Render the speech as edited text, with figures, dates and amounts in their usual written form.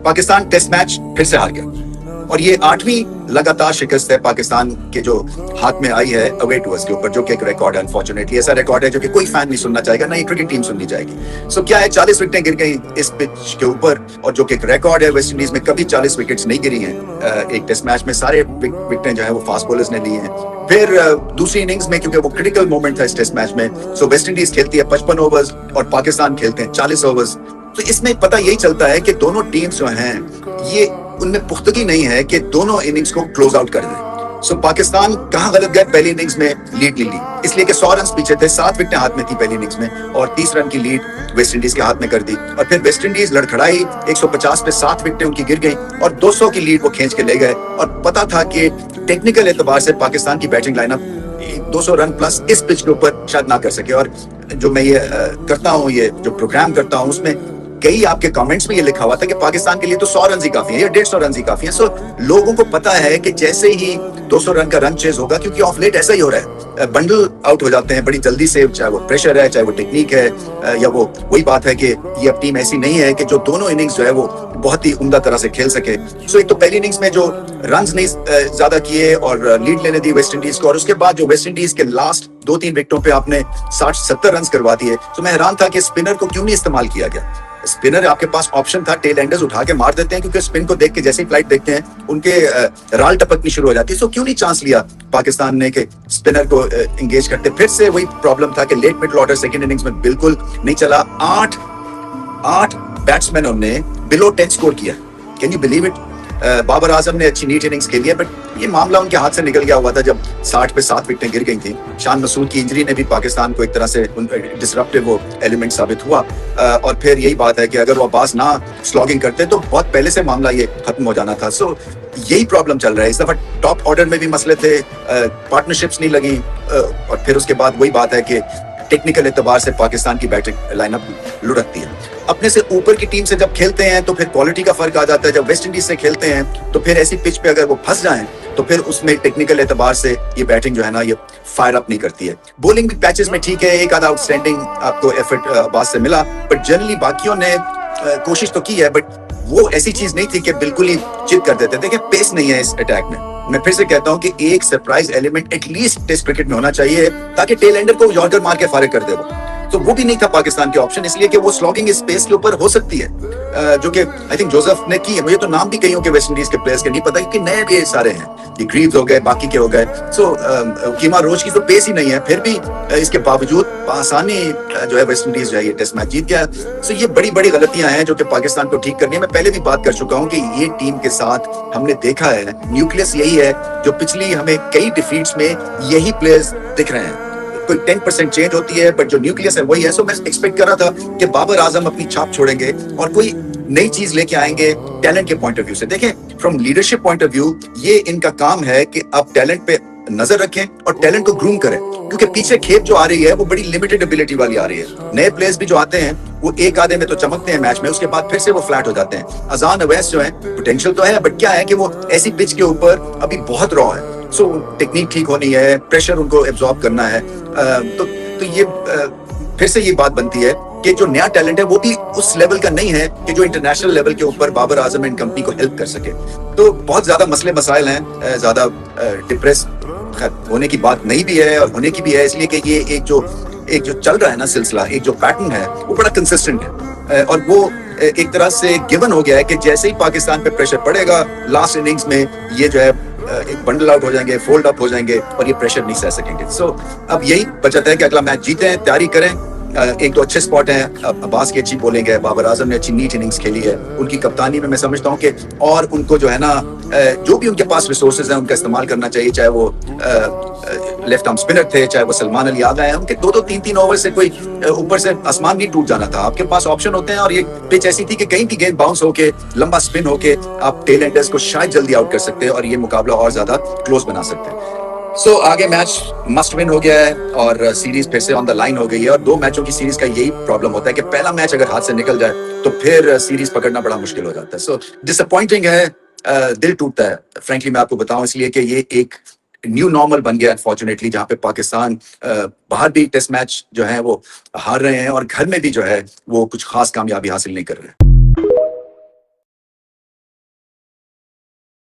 Pakistan test match फिर से हार गया और ये 8वीं लगातार शिकस्त है पाकिस्तान के जो हाथ में आई है अवे टूर्स के ऊपर, जो कि एक रिकॉर्ड है। अनफॉर्चुनेटली ऐसा रिकॉर्ड है जो कि कोई फैन नहीं सुनना चाहेगा, ना ही क्रिकेट टीम सुननी चाहेगी। सो क्या है, 40 विकेटें गिर गई इस पिच के ऊपर, और जो कि एक रिकॉर्ड है। वेस्ट इंडीज में कभी 40 विकेट्स नहीं गिरी हैं एक टेस्ट मैच में। सारे विकेटें जो है वो फास्ट बॉलर्स ने ली हैं। फिर दूसरी इनिंग्स में, क्योंकि वो क्रिटिकल मोमेंट था इस टेस्ट मैच में, सो वेस्ट इंडीज खेलती है 55 ओवर्स और पाकिस्तान खेलते हैं 40 ओवर्स। तो इसमें पता यही चलता है कि दोनों टीम्स जो हैं ये उनमें पुख्तगी नहीं है कि दोनों इनिंग्स को क्लोज आउट कर दें। सो पाकिस्तान कहां गलत गए, पहली इनिंग्स में लीड ले ली, इसलिए कि 100 रन पीछे थे, 7 विकेटें हाथ में थी पहली इनिंग्स में, और 30 रन की लीड वेस्ट इंडीज के हाथ में कर दी। और फिर वेस्ट इंडीज लड़खड़ाई, 150 पे 7 विकेटें उनकी गिर गई और 200 की लीड वो खींच के ले गए। और पता था कि टेक्निकल एतबार से पाकिस्तान की बैटिंग लाइनअप 200 रन प्लस इस पिच के ऊपर शायद ना कर सके। और जो मैं ये करता हूँ, ये जो प्रोग्राम करता हूँ, उसमें कई आपके कमेंट्स में ये लिखा हुआ था कि पाकिस्तान के लिए तो 100 रन ही काफी है या 150 रन ही काफी है। सो लोगों को पता है कि जैसे ही 200 रन का रन चेज होगा, क्योंकि ऑफ लेट ऐसा ही हो रहा है, बंडल आउट हो जाते हैं बड़ी जल्दी से, चाहे वो प्रेशर है, चाहे वो टेक्निक है, या वो वही बात है कि ये अब टीम ऐसी नहीं है कि जो दोनों इनिंग्स जो है वो बहुत ही उम्दा तरह से खेल सके। सो एक तो पहली इनिंग्स में जो रन नहीं ज्यादा किए और लीड लेने दी वेस्ट इंडीज को, और उसके बाद जो वेस्ट इंडीज के लास्ट 2-3 विकेटों पे आपने 60-70 रन करवा दिए। तो मैं हैरान था कि स्पिनर को क्यों नहीं इस्तेमाल किया गया। स्पिनर आपके पास ऑप्शन था, टेल एंडर्स उठा के मार देते हैं, क्योंकि स्पिन को देख के जैसे ही फ्लाइट देखते हैं उनके राल टपकनी शुरू हो जाती है। सो क्यों नहीं चांस लिया पाकिस्तान ने कि स्पिनर को एंगेज करते। फिर से वही प्रॉब्लम था कि late middle order second innings में बिल्कुल नहीं चला। 8 बैट्समैनों ने बिलो 10 स्कोर किया। Can you believe it. Babar Azam ने अच्छी नीट इनिंग्स खेली है, बट ये मामला उनके हाथ से निकल गया हुआ था जब 60 पे 7 विकेटें गिर गई थी। शान मसूद की इंजरी ने भी पाकिस्तान को एक तरह से डिसरप्टिव वो एलिमेंट साबित हुआ। और फिर यही बात है कि अगर वो अब्बास ना स्लॉगिंग करते तो बहुत पहले से मामला ये खत्म हो जाना था। सो यही प्रॉब्लम चल रहा है इस दफा। टॉप ऑर्डर में भी मसले थे, पार्टनरशिप्स नहीं लगी, और फिर उसके बाद वही बात है कि टेक्निकल एतबार से पाकिस्तान की बैटिंग लाइनअप लुढ़कती है। अपने से ऊपर की टीम से जब खेलते हैं तो फिर क्वालिटी का फर्क आ जाता है। जब वेस्ट इंडीज से खेलते हैं तो फिर ऐसी पिच पे अगर वो फंस जाएं तो फिर उसमें टेक्निकल एतबार से ये बैटिंग जो है ना ये फायर अप नहीं करती है। बॉलिंग भी पैचेस में ठीक है, एक आधा आउटस्टैंडिंग आपको एफर्ट अब्बास से मिला, बट जनरली बाकियों ने कोशिश तो की है, बट वो ऐसी चीज नहीं थी कि बिल्कुल ही चित कर देते। देखिए पेस नहीं है इस अटैक में। मैं फिर से कहता हूं कि एक surprise element at least test cricket में होना चाहिए ताकि टेल एंडर को यॉर्कर मार के फारिग कर दे तो वो भी नहीं था पाकिस्तान के ऑप्शन, इसलिए कि वो स्लॉगिंग इस स्पेस के ऊपर हो सकती है, जो कि आई थिंक जोसेफ ने की है। मुझे तो नाम भी कई के वेस्ट इंडीज के प्लेयर्स के नहीं पता, क्योंकि नए भी सारे हैं, ये ग्रीव्स हो गए, बाकी के हो गए। सो कीमा रोज की तो पेस ही नहीं है, फिर भी इसके बावजूद आसानी जो है वेस्ट इंडीज जो है ये टेस्ट मैच जीत गया। सो ये बड़ी बड़ी गलतियां हैं जो कि पाकिस्तान को ठीक करनी है। मैं पहले भी बात कर चुका हूं कि ये टीम के साथ हमने देखा है न्यूक्लियस यही है, जो पिछली हमें कई डिफीट्स में यही प्लेयर्स दिख रहे हैं। कोई 10% चेंज होती है, बट जो न्यूक्लियस है वही है। सो मैं एक्सपेक्ट कर रहा था कि बाबर आजम अपनी छाप छोड़ेंगे और कोई नई चीज लेके आएंगे टैलेंट के पॉइंट ऑफ व्यू से। देखें from leadership point of view ये इनका काम है कि आप टैलेंट पे नजर रखें और टैलेंट को ग्रूम करें, क्योंकि पीछे खेप जो आ रही है वो बड़ी लिमिटेड एबिलिटी वाली आ रही है। नए प्लेयर्स भी जो आते हैं वो एक आधे में तो चमकते हैं मैच में, उसके बाद फिर से वो फ्लैट हो जाते हैं। अजान अवैस जो है पोटेंशियल तो है, बट क्या है कि वो ऐसी पिच के ऊपर अभी बहुत रॉ है। सो टेक्निक ठीक होनी है, प्रेशर उनको एब्जॉर्ब करना है। तो ये फिर से ये बात बनती है कि जो नया टैलेंट है वो भी उस लेवल का नहीं है कि जो इंटरनेशनल लेवल के ऊपर बाबर आजम एंड कंपनी को हेल्प कर सके। तो बहुत ज्यादा मसले मसाइल हैं, ज्यादा डिप्रेस होने की बात नहीं भी है और होने की भी है, इसलिए कि ये एक जो चल रहा है ना सिलसिला, एक जो पैटर्न है वो बड़ा कंसिस्टेंट है, और वो एक तरह से गिवन हो गया है कि जैसे ही पाकिस्तान पे प्रेशर पड़ेगा लास्ट इनिंग्स में ये जो है एक बंडल आउट हो जाएंगे, फोल्ड अप हो जाएंगे और ये प्रेशर नहीं सह सकेंगे। सो अब यही बचत है कि अगला मैच जीतें, तैयारी करें। एक तो अच्छे स्पॉट हैं, अब्बास की अच्छी बॉलिंग है, बाबर आजम ने अच्छी नीट इनिंग्स खेली है, उनकी कप्तानी में मैं समझता हूँ कि और उनको जो है ना जो भी उनके पास रिसोर्सेज हैं उनका इस्तेमाल करना चाहिए। चाहे वो लेफ्ट आर्म स्पिनर थे, चाहे वो सलमान अली आगा है, उनके 2-2 3-3 ओवर से कोई ऊपर से आसमान नहीं टूट जाना था। आपके पास ऑप्शन होते हैं, और ये पिच ऐसी थी कि कहीं की गेंद बाउंस होके लंबा स्पिन होके आप टेल एंडर्स को शायद जल्दी आउट कर सकते हैं और ये मुकाबला और ज्यादा क्लोज बना सकते हैं। सो आगे मैच मस्ट विन हो गया है और सीरीज फिर से ऑन द लाइन हो गई है। और 2 मैचों की सीरीज का यही प्रॉब्लम होता है कि पहला मैच अगर हाथ से निकल जाए तो फिर सीरीज पकड़ना बड़ा मुश्किल हो जाता है। सो डिसअपॉइंटिंग है, दिल टूटता है फ्रैंकली मैं आपको बताऊं, इसलिए कि ये एक न्यू नॉर्मल बन गया अनफॉर्चुनेटली, जहां पे पाकिस्तान बाहर भी टेस्ट मैच जो है वो हार रहे हैं और घर में भी जो है वो कुछ खास कामयाबी हासिल नहीं कर रहे हैं।